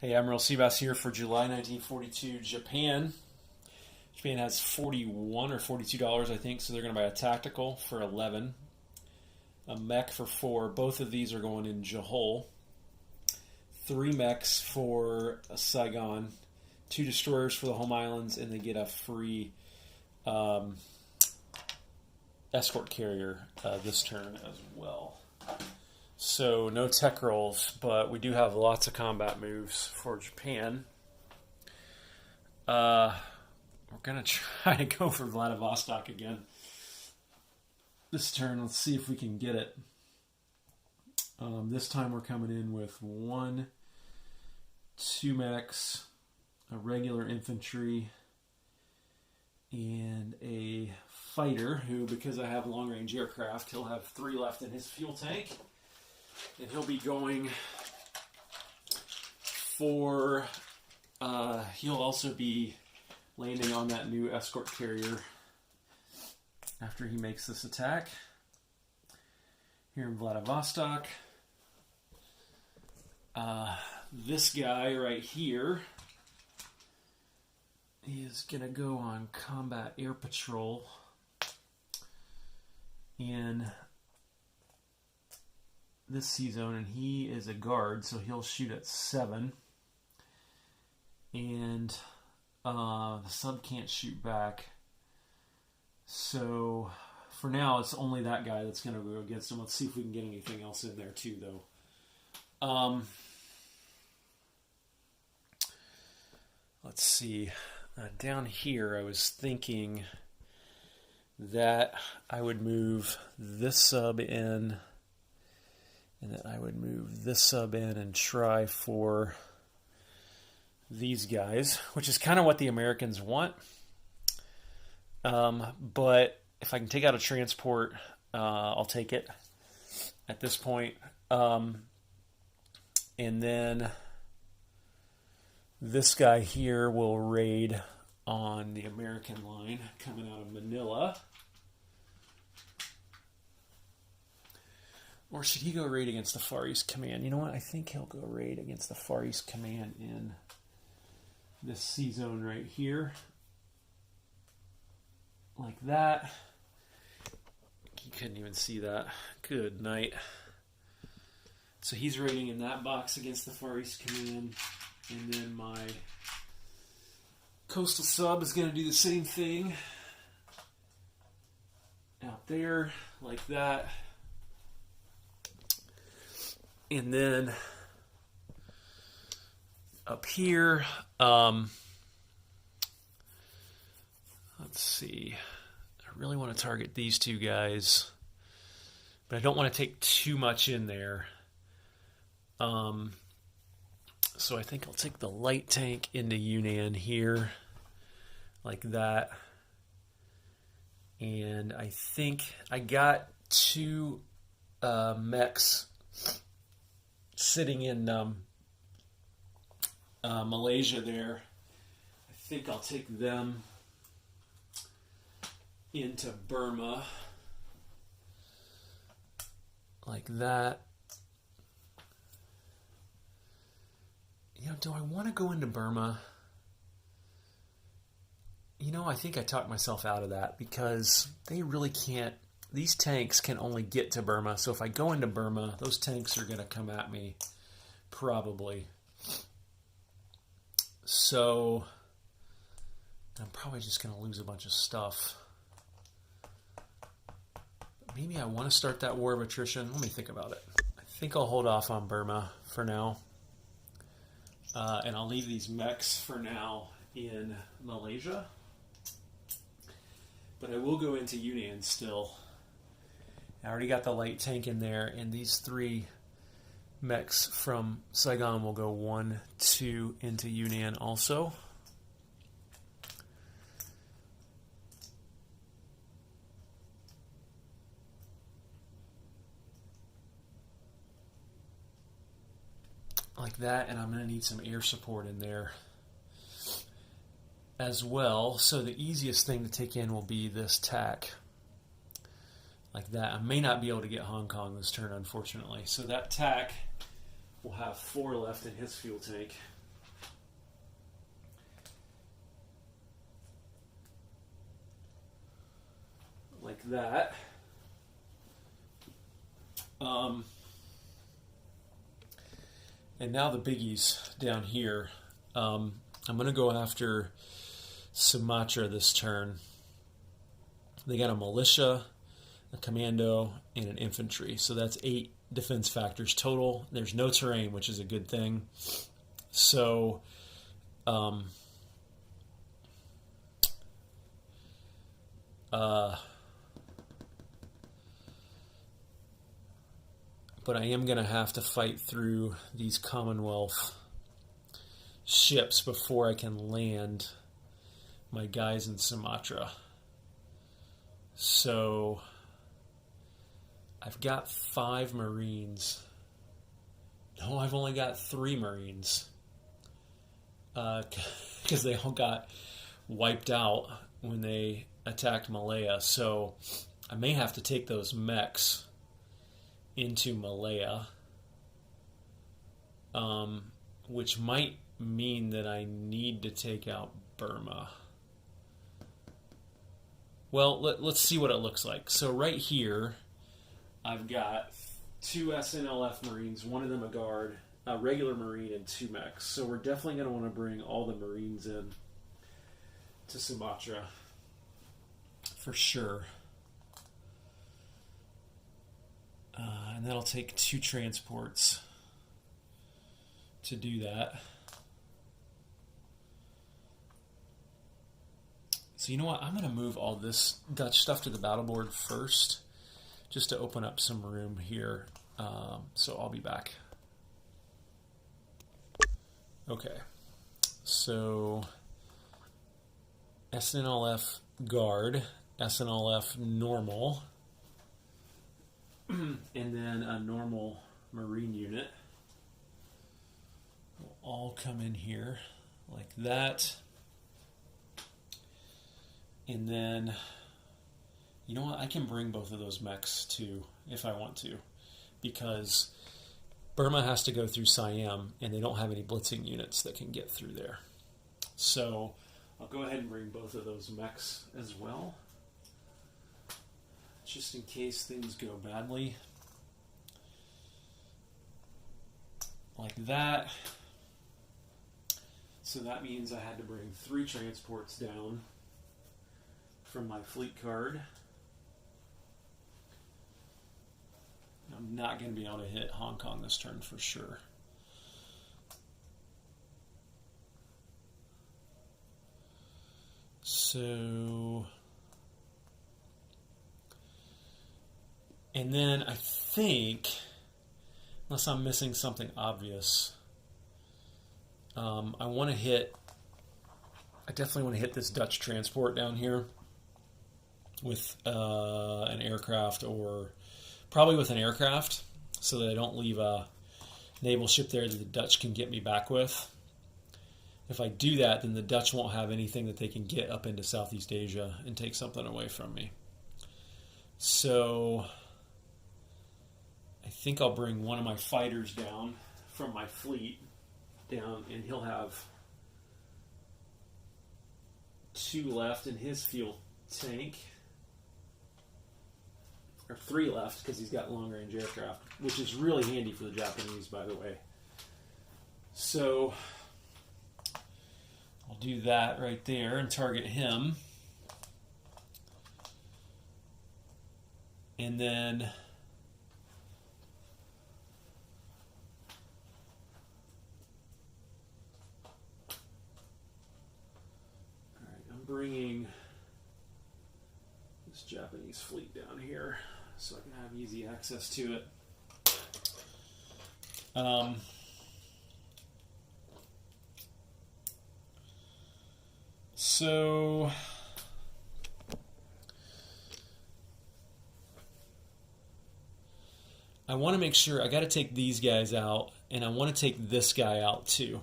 Hey, Admiral Seabass here for July 1942 Japan. Japan has $41 or $42, I think, so they're going to buy a tactical for 11, a mech for 4. Both of these are going in Johol. 3 mechs for Saigon, 2 destroyers for the home islands, and they get a free escort carrier this turn as well. So no tech rolls, but we do have lots of combat moves for Japan. We're going to try to go for Vladivostok again this turn. Let's see if we can get it. This time we're coming in with 1, 2 mechs, a regular infantry, and a fighter who, because I have long-range aircraft, he'll have 3 left in his fuel tank. And he'll be going for, he'll also be landing on that new escort carrier after he makes this attack here in Vladivostok. This guy right here is going to go on combat air patrol in this sea zone, and he is a guard, so he'll shoot at 7, and the sub can't shoot back, so for now it's only that guy that's going to go against him. Let's see if we can get anything else in there too, though. Let's see, down here I was thinking that I would move this sub in, and then I would move this sub in and try for these guys, which is kind of what the Americans want. But if I can take out a transport, I'll take it at this point. And then this guy here will raid on the American line coming out of Manila. Or should he go raid against the Far East Command? You know what? I think he'll go raid against the Far East Command in this sea zone right here. Like that. You couldn't even see that. Good night. So he's raiding in that box against the Far East Command. And then my coastal sub is going to do the same thing. Out there, like that. And then up here, let's see. I really want to target these 2 guys, but I don't want to take too much in there. So I think I'll take the light tank into Yunnan here, like that. And I think I got 2 mechs sitting in Malaysia there. I think I'll take them into Burma like that. You know, do I want to go into Burma? You know, I think I talked myself out of that because they really can't. These tanks can only get to Burma, so if I go into Burma, those tanks are going to come at me, probably. So, I'm probably just going to lose a bunch of stuff. Maybe I want to start that war of attrition. Let me think about it. I think I'll hold off on Burma for now. And I'll leave these mechs for now in Malaysia. But I will go into Yunnan still. I already got the light tank in there, and these 3 mechs from Saigon will go 1, 2 into Yunnan also. Like that, and I'm going to need some air support in there as well. So the easiest thing to take in will be this tack. Like that. I may not be able to get Hong Kong this turn, unfortunately. So that tack will have 4 left in his fuel tank. like that. And now the biggies down here. I'm going to go after Sumatra this turn. They got a militia, a commando, and an infantry. So that's 8 defense factors total. There's no terrain, which is a good thing. So, but I am going to have to fight through these Commonwealth ships before I can land my guys in Sumatra. So I've got 5 Marines. No, I've only got 3 Marines. Because they all got wiped out when they attacked Malaya. So I may have to take those mechs into Malaya, which might mean that I need to take out Burma. Well, let's see what it looks like. So right here, I've got 2 SNLF Marines, one of them a guard, a regular Marine, and 2 mechs. So we're definitely going to want to bring all the Marines in to Sumatra for sure. And that'll take 2 transports to do that. So you know what? I'm going to move all this Dutch stuff to the battle board first, just to open up some room here. So I'll be back. Okay. So SNLF Guard, SNLF Normal, and then a normal Marine unit will all come in here like that. And then, you know what? I can bring both of those mechs too if I want to, because Burma has to go through Siam and they don't have any blitzing units that can get through there. So I'll go ahead and bring both of those mechs as well, just in case things go badly. Like that. So that means I had to bring 3 transports down from my fleet card. I'm not going to be able to hit Hong Kong this turn for sure. So, and then I think, unless I'm missing something obvious, I definitely want to hit this Dutch transport down here with an aircraft, or probably with an aircraft, so that I don't leave a naval ship there that the Dutch can get me back with. If I do that, then the Dutch won't have anything that they can get up into Southeast Asia and take something away from me. So I think I'll bring one of my fighters down from my fleet down, and he'll have 2 left in his fuel tank. Or 3 left, because he's got long-range aircraft, which is really handy for the Japanese, by the way. So I'll do that right there and target him. And then I'm bringing this Japanese fleet down here so I can have easy access to it. So I want to make sure, I got to take these guys out, and I want to take this guy out too.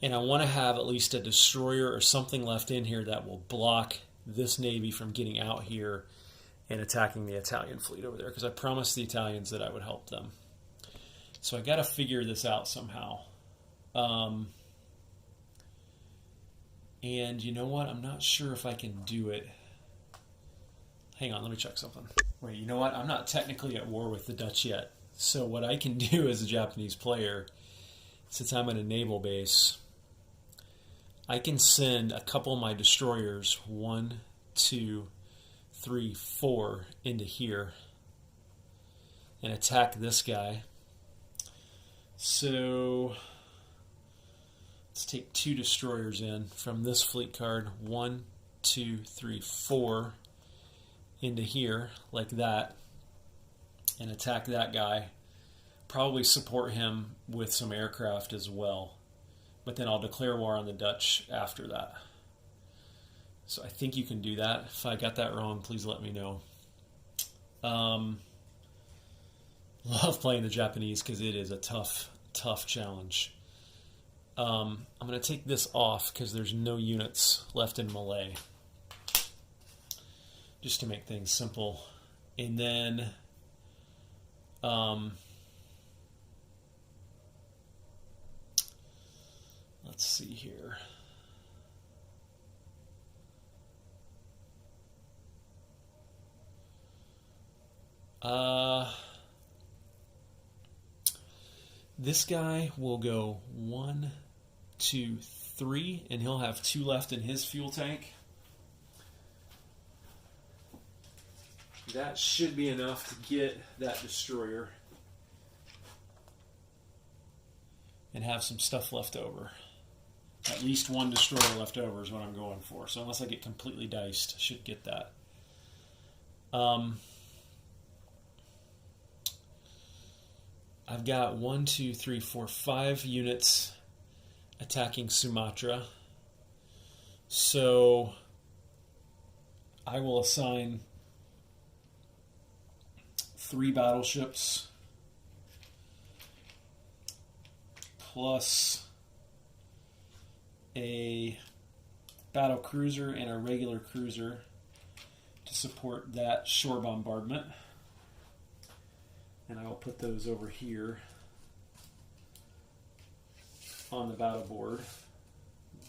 And I want to have at least a destroyer or something left in here that will block this Navy from getting out here and attacking the Italian fleet over there, because I promised the Italians that I would help them. So I got to figure this out somehow. And you know what? I'm not sure if I can do it hang on, let me check something. Wait, you know what? I'm not technically at war with the Dutch yet. So what I can do as a Japanese player, since I'm at a naval base, I can send a couple of my destroyers, 1, 2, 3, 4, into here and attack this guy. So let's take 2 destroyers in from this fleet card, 1, 2, 3, 4 into here like that, and attack that guy. Probably support him with some aircraft as well, but then I'll declare war on the Dutch after that. So I think you can do that. If I got that wrong, please let me know. Love playing the Japanese because it is a tough challenge. I'm going to take this off because there's no units left in Malay, just to make things simple. And then let's see here. This guy will go 1, 2, 3, and he'll have 2 left in his fuel tank. That should be enough to get that destroyer and have some stuff left over. At least 1 destroyer left over is what I'm going for. So unless I get completely diced, I should get that. I've got 1, 2, 3, 4, 5 units attacking Sumatra. So I will assign 3 battleships plus a battle cruiser and a regular cruiser to support that shore bombardment. And I will put those over here on the battle board,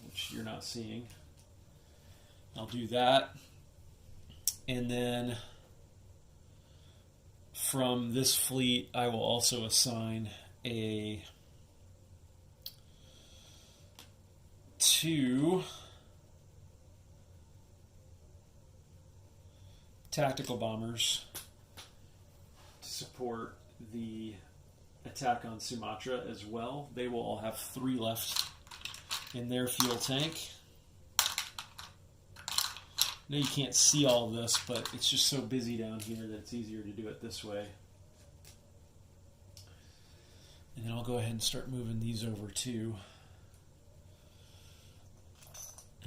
which you're not seeing. I'll do that. And then from this fleet, I will also assign a 2 tactical bombers to support the attack on Sumatra as well. They will all have 3 left in their fuel tank. I know you can't see all of this, but it's just so busy down here that it's easier to do it this way. And then I'll go ahead and start moving these over too.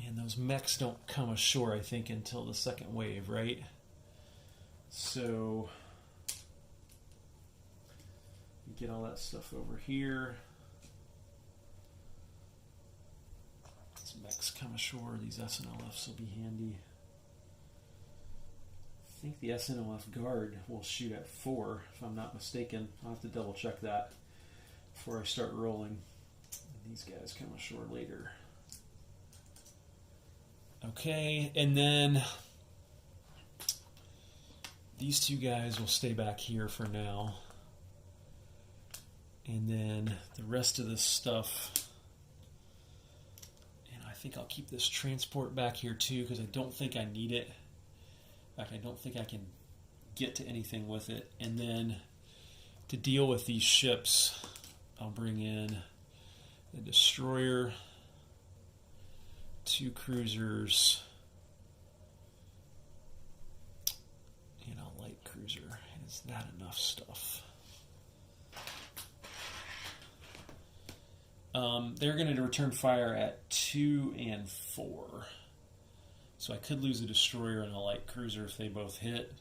And those mechs don't come ashore, I think, until the second wave, right? So get all that stuff over here. These mechs come ashore. These SNLFs will be handy. I think the SNLF guard will shoot at 4, if I'm not mistaken. I'll have to double check that before I start rolling. These guys come ashore later. Okay, and then these 2 guys will stay back here for now. And then the rest of this stuff, and I think I'll keep this transport back here too because I don't think I need it. In fact, I don't think I can get to anything with it. And then to deal with these ships, I'll bring in a destroyer, 2 cruisers, and a light cruiser. Is that enough stuff? They're going to return fire at 2 and 4. So I could lose a destroyer and a light cruiser if they both hit.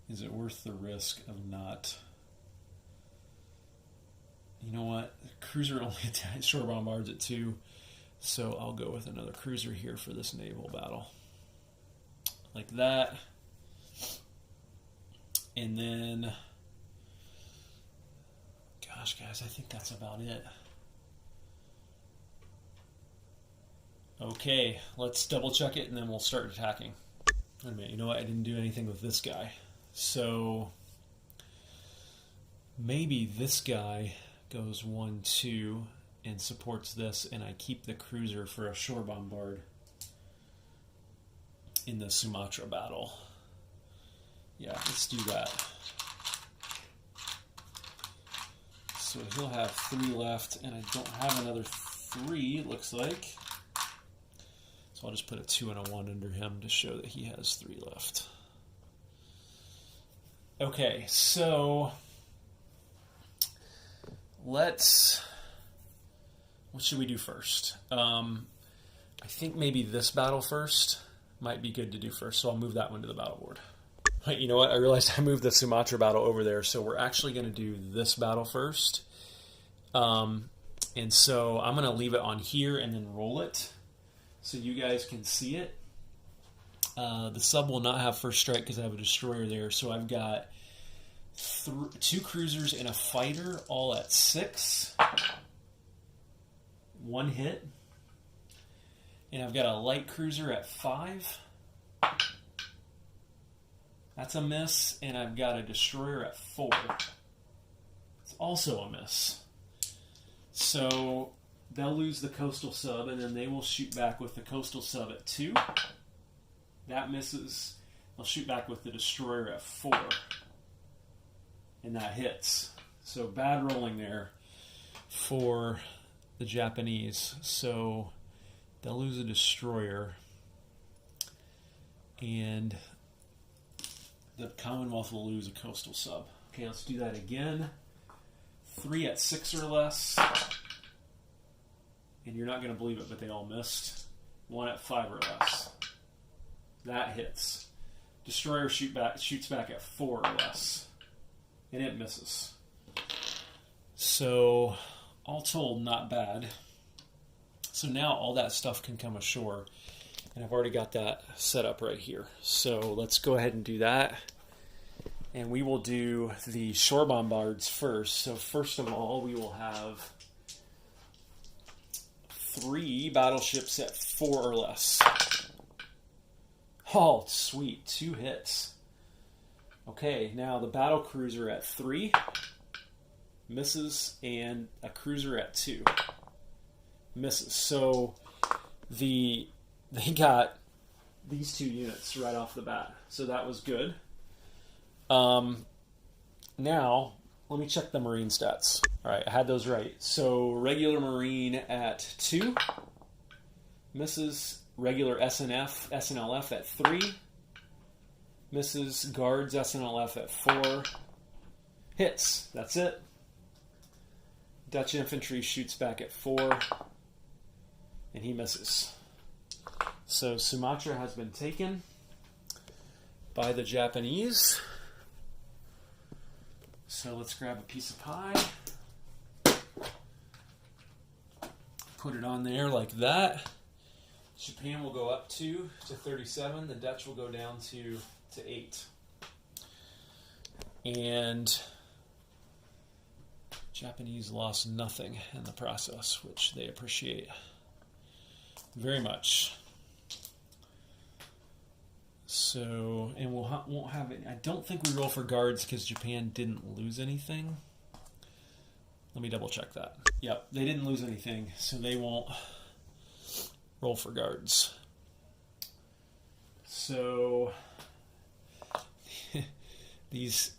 Is it worth the risk of not? You know what? The cruiser only shore bombards at 2, so I'll go with another cruiser here for this naval battle. Like that. And then, gosh, guys, I think that's about it. Okay, let's double check it and then we'll start attacking. Wait a minute, you know what? I didn't do anything with this guy. So maybe this guy goes 1-2 and supports this, and I keep the cruiser for a shore bombard in the Sumatra battle. Yeah, let's do that. So he'll have 3 left, and I don't have another 3, it looks like. So I'll just put a 2 and a 1 under him to show that he has 3 left. Okay, so let's... What should we do first? I think maybe this battle first might be good to do first, so I'll move that one to the battle board. Wait, you know what? I realized I moved the Sumatra battle over there, so we're actually going to do this battle first. And so I'm going to leave it on here and then roll it so you guys can see it. The sub will not have first strike because I have a destroyer there, so I've got 2 cruisers and a fighter all at 6. 1 hit. And I've got a light cruiser at 5. That's a miss. And I've got a destroyer at 4. It's also a miss. So they'll lose the coastal sub, and then they will shoot back with the coastal sub at 2. That misses. They'll shoot back with the destroyer at 4. And that hits. So bad rolling there for the Japanese. So they'll lose a destroyer, and the Commonwealth will lose a coastal sub. Okay, let's do that again. 3 at 6 or less. And you're not going to believe it, but they all missed. 1 at 5 or less. That hits. Destroyer shoots back at 4 or less. And it misses. So, all told, not bad. So now all that stuff can come ashore. And I've already got that set up right here. So let's go ahead and do that. And we will do the shore bombards first. So first of all, we will have 3 battleships at 4 or less. Oh, sweet. 2 hits. Okay, now the battle cruiser at 3 misses, and a cruiser at 2 misses. So they got these 2 units right off the bat. So that was good. Now, let me check the Marine stats. All right, I had those right. So regular Marine at 2 misses. Regular SNLF at 3 misses. Guards SNLF at 4 hits. That's it. Dutch infantry shoots back at 4, and he misses. So Sumatra has been taken by the Japanese. So let's grab a piece of pie, put it on there like that. Japan will go up 2 to 37. The Dutch will go down to 8. And Japanese lost nothing in the process, which they appreciate very much. So, and won't have it. I don't think we roll for guards because Japan didn't lose anything. Let me double check that. Yep, they didn't lose anything, so they won't roll for guards. So these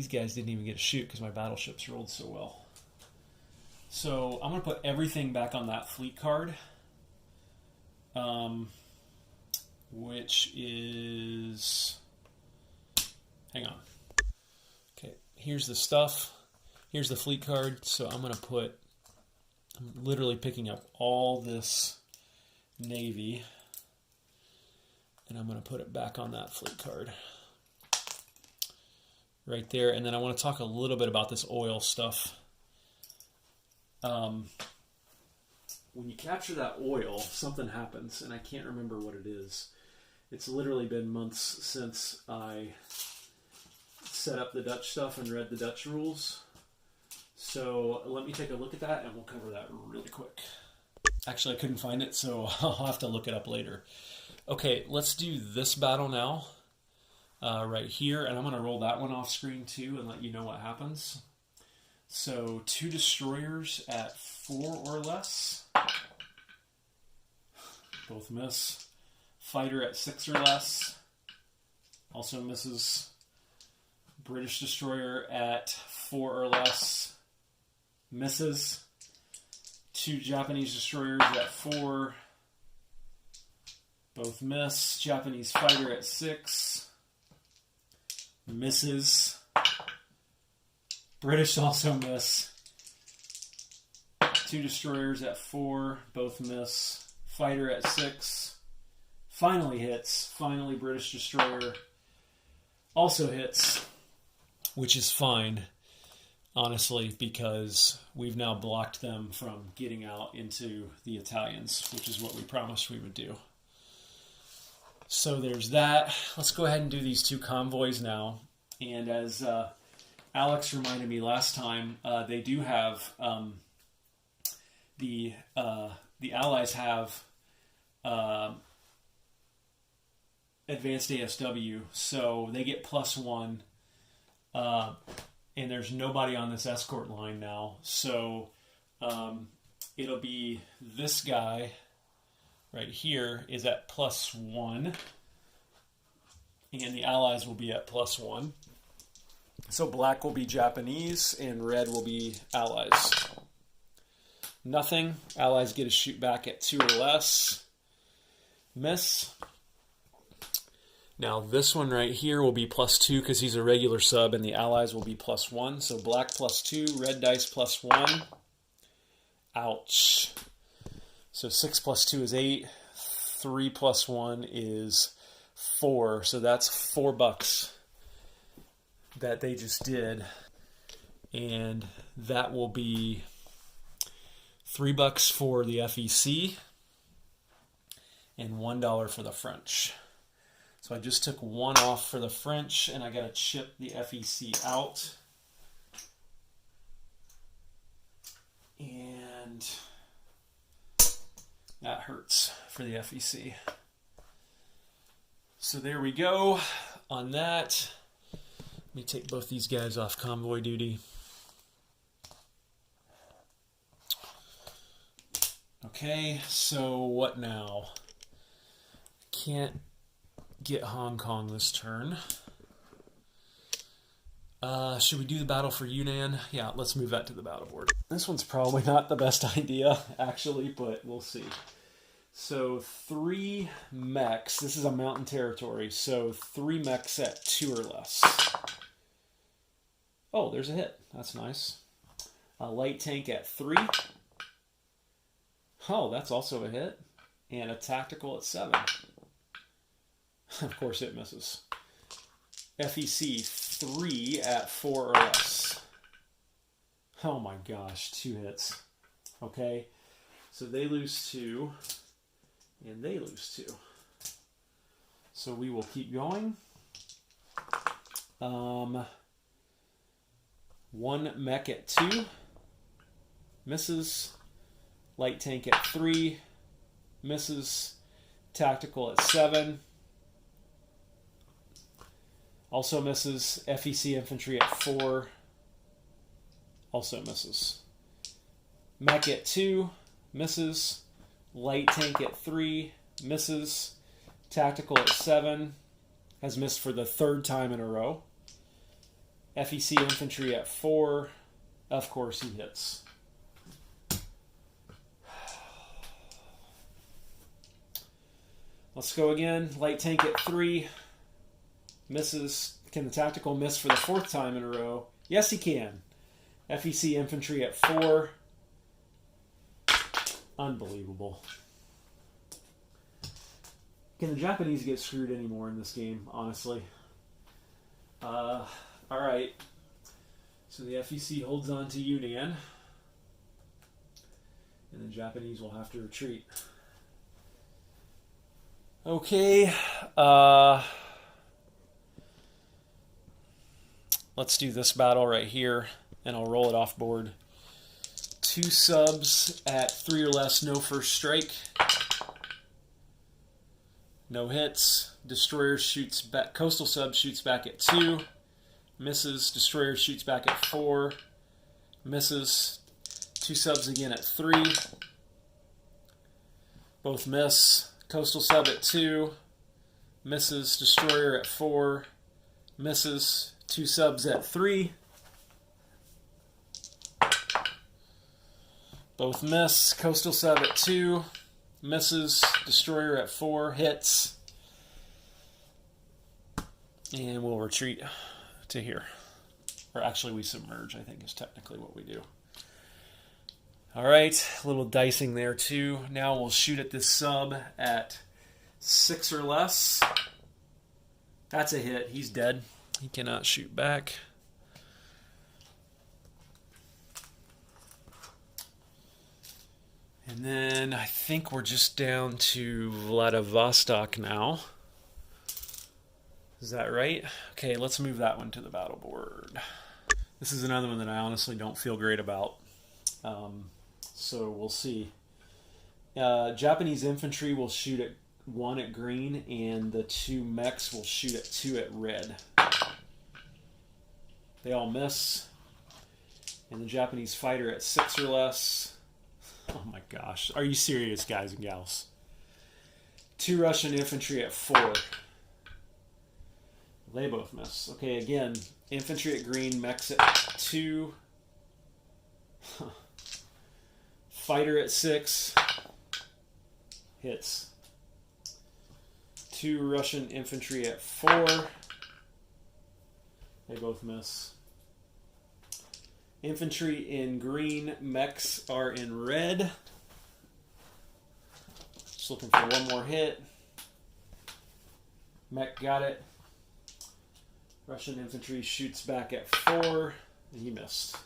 guys didn't even get a shoot because my battleships rolled so well. So I'm going to put everything back on that fleet card, which is... Hang on. Okay, here's the stuff. Here's the fleet card. So I'm literally picking up all this Navy, and I'm going to put it back on that fleet card. Right there. And then I want to talk a little bit about this oil stuff. When you capture that oil, something happens, and I can't remember what it is. It's literally been months since I set up the Dutch stuff and read the Dutch rules. So let me take a look at that, and we'll cover that really quick. Actually, I couldn't find it, so I'll have to look it up later. Okay, let's do this battle now, right here, and I'm going to roll that one off screen too and let you know what happens. So 2 destroyers at 4 or less. Both miss. Fighter at 6 or less. Also misses. British destroyer at 4 or less. Misses. 2 Japanese destroyers at 4. Both miss. Japanese fighter at 6. Misses. British also miss. 2 destroyers at 4. Both miss. Fighter at 6. Finally hits. Finally British destroyer also hits. Which is fine, honestly, because we've now blocked them from getting out into the Italians, which is what we promised we would do. So there's that. Let's go ahead and do these 2 convoys now. And as Alex reminded me last time, they do have the Allies have advanced ASW, so they get +1. And there's nobody on this escort line now, so it'll be this guy right here is at +1, and the Allies will be at +1. So black will be Japanese, and red will be Allies. Nothing. Allies get a shoot back at 2 or less. Miss. Now this one right here will be +2 because he's a regular sub, and the Allies will be +1. So black +2, red dice +1. Ouch. So 6 + 2 is 8. 3 + 1 is 4. So that's $4 that they just did. And that will be $3 for the FEC and $1 for the French. So I just took 1 off for the French, and I got to chip the FEC out. And that hurts for the FEC. So there we go on that. Let me take both these guys off convoy duty. Okay, so what now? Can't get Hong Kong this turn. Should we do the battle for Yunnan? Yeah, let's move that to the battle board. This one's probably not the best idea, actually, but we'll see. So 3 mechs. This is a mountain territory, so 3 mechs at 2 or less. Oh, there's a hit. That's nice. A light tank at 3. Oh, that's also a hit. And a tactical at 7. Of course it misses. FEC 3 at 4 or less. Oh my gosh, 2 hits. Okay, so they lose 2, and they lose 2. So we will keep going. 1 mech at 2. Misses. Light tank at 3. Misses. Tactical at 7. Also misses. FEC infantry at 4. Also misses. Mech at 2. Misses. Light tank at 3. Misses. Tactical at 7. Has missed for the 3rd time in a row. FEC infantry at 4. Of course he hits. Let's go again. Light tank at 3. Misses. Can the tactical miss for the 4th time in a row? Yes, he can. FEC infantry at 4. Unbelievable. Can the Japanese get screwed anymore in this game, honestly? Alright. So the FEC holds on to Yunnan. And the Japanese will have to retreat. Okay. Let's do this battle right here, and I'll roll it off board. 2 subs at 3 or less, no first strike. No hits. Destroyer shoots back. Coastal sub shoots back at 2. Misses. Destroyer shoots back at 4. Misses. 2 subs again at 3. Both miss. Coastal sub at 2. Misses. Destroyer at 4. Misses. 2 subs at 3. Both miss. Coastal sub at 2. Misses. Destroyer at 4. Hits. And we'll retreat to here. Or actually we submerge, I think is technically what we do. Alright, a little dicing there too. Now we'll shoot at this sub at 6 or less. That's a hit. He's dead. He cannot shoot back. And then I think we're just down to Vladivostok now. Is that right? Okay, let's move that one to the battle board. This is another one that I honestly don't feel great about. So we'll see. Japanese infantry will shoot at 1 at green, and the 2 mechs will shoot at 2 at red. They all miss. And the Japanese fighter at 6 or less. Oh my gosh. Are you serious, guys and gals? 2 Russian infantry at 4. They both miss. Okay, again, infantry at green, mechs at 2. Fighter at 6. Hits. 2 Russian infantry at 4. They both miss. Infantry in green, mechs are in red. Just looking for one more hit. Mech got it. Russian infantry shoots back at 4, and he missed.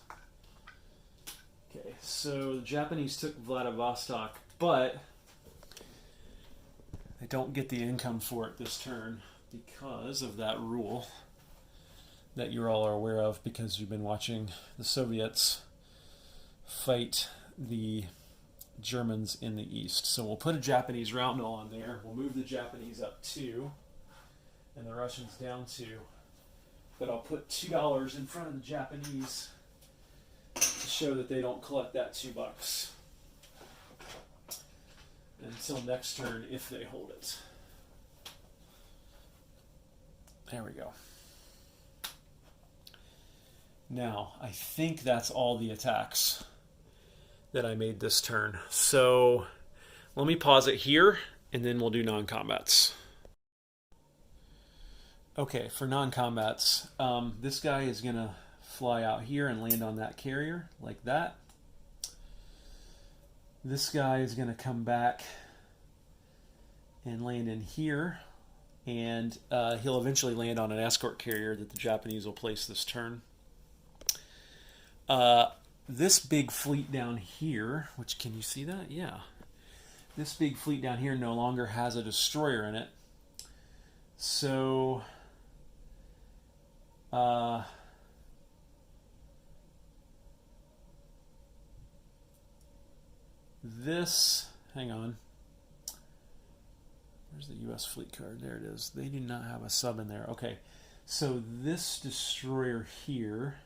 Okay, so the Japanese took Vladivostok, but they don't get the income for it this turn because of that rule that you all are aware of because you've been watching the Soviets fight the Germans in the east. So we'll put a Japanese roundel on there. We'll move the Japanese up 2 and the Russians down 2. But I'll put $2 in front of the Japanese to show that they don't collect that $2 until next turn if they hold it. There we go. Now, I think that's all the attacks that I made this turn. So let me pause it here, and then we'll do non-combats. Okay, for non-combats, this guy is going to fly out here and land on that carrier, like that. This guy is going to come back and land in here, and he'll eventually land on an escort carrier that the Japanese will place this turn. This big fleet down here, which, can you see that? Yeah. This big fleet down here no longer has a destroyer in it. So this, hang on. Where's the U.S. fleet card? There it is. They do not have a sub in there. Okay, so this destroyer here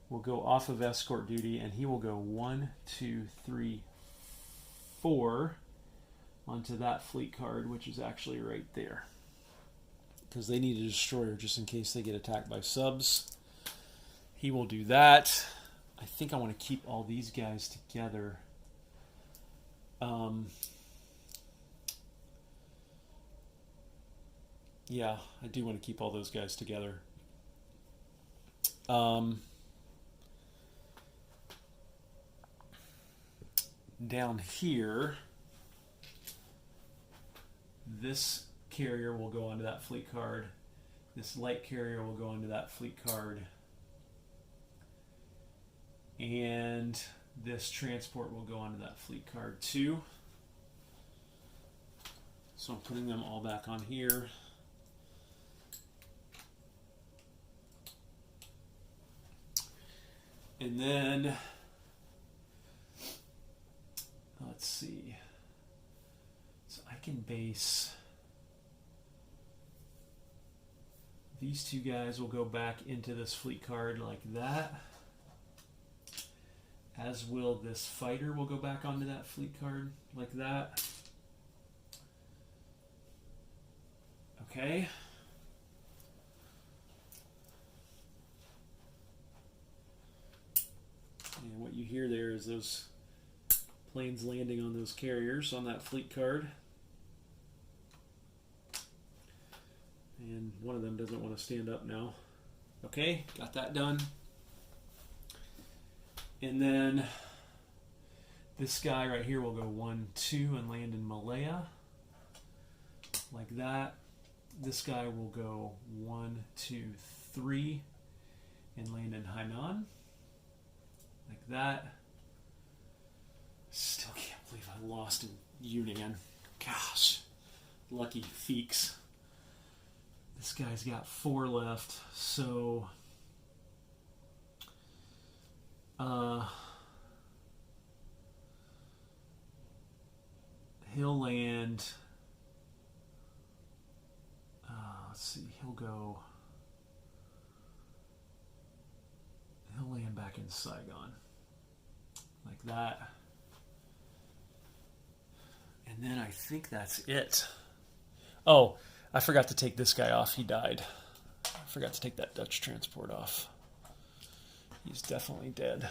will go off of escort duty, and he will go 1, 2, 3, 4 onto that fleet card, which is actually right there. Because they need a destroyer just in case they get attacked by subs. He will do that. I think I want to keep all these guys together. Yeah, I do want to keep all those guys together. Down here, this carrier will go onto that fleet card. This light carrier will go onto that fleet card. And this transport will go onto that fleet card too. So I'm putting them all back on here. And then second base, these two guys will go back into this fleet card like that. As will this fighter will go back onto that fleet card like that. Okay. And what you hear there is those planes landing on those carriers on that fleet card. And one of them doesn't want to stand up now. Okay, got that done. And then this guy right here will go 1, 2 and land in Malaya. Like that. This guy will go 1, 2, 3 and land in Hainan. Like that. Still can't believe I lost in Yunnan. Gosh. Lucky feeks. This guy's got 4 left, so he'll land. Let's see, he'll land back in Saigon, like that. And then I think that's it. Oh, I forgot to take this guy off. He died. I forgot to take that Dutch transport off. He's definitely dead.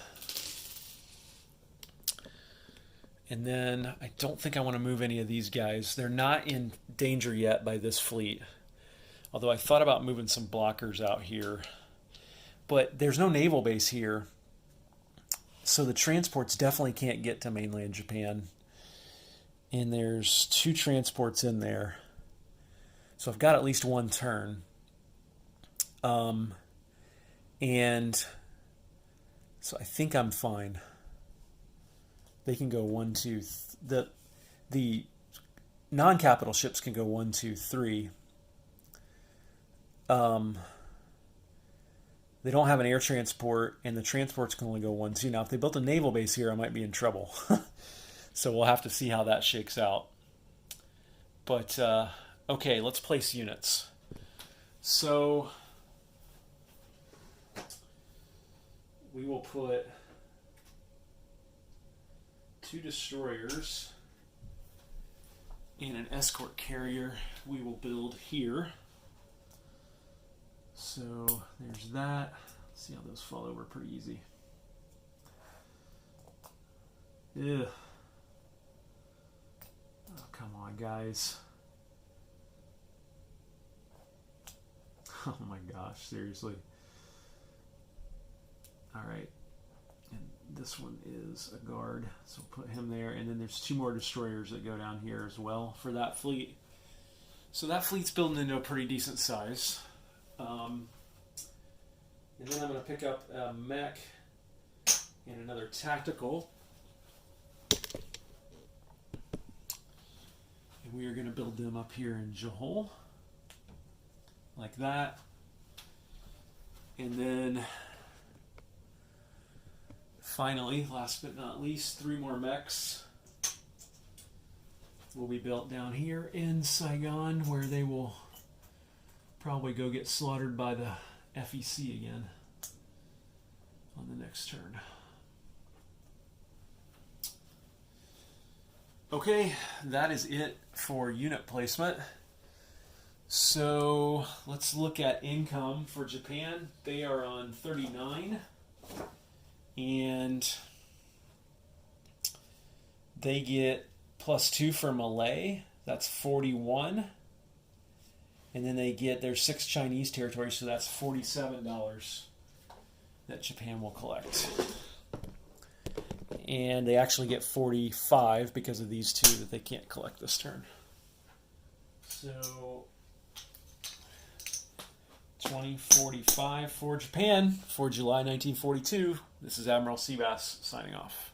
And then I don't think I want to move any of these guys. They're not in danger yet by this fleet. Although I thought about moving some blockers out here. But there's no naval base here. So the transports definitely can't get to mainland Japan. And there's 2 transports in there. So I've got at least 1 turn. And so I think I'm fine. They can go 1, 2. The non-capital ships can go 1, 2, 3. They don't have an air transport, and the transports can only go 1, 2. Now, if they built a naval base here, I might be in trouble. So we'll have to see how that shakes out. But okay, let's place units. So we will put 2 destroyers and an escort carrier we will build here. So there's that. Let's see how those fall over pretty easy. Ugh. Oh, come on, guys. Oh my gosh, seriously. Alright. And this one is a guard, so put him there. And then there's 2 more destroyers that go down here as well for that fleet. So that fleet's building into a pretty decent size. And then I'm going to pick up a mech and another tactical. And we are going to build them up here in Johor. Like that. And then finally, last but not least, 3 more mechs will be built down here in Saigon, where they will probably go get slaughtered by the FEC again on the next turn. Okay, that is it for unit placement. So let's look at income for Japan. They are on 39, and they get +2 for Malay. That's 41. And then they get their 6 Chinese territories, so that's $47 that Japan will collect. And they actually get 45 because of these 2 that they can't collect this turn. So 2045 for Japan for July 1942. This is Admiral Seabass signing off.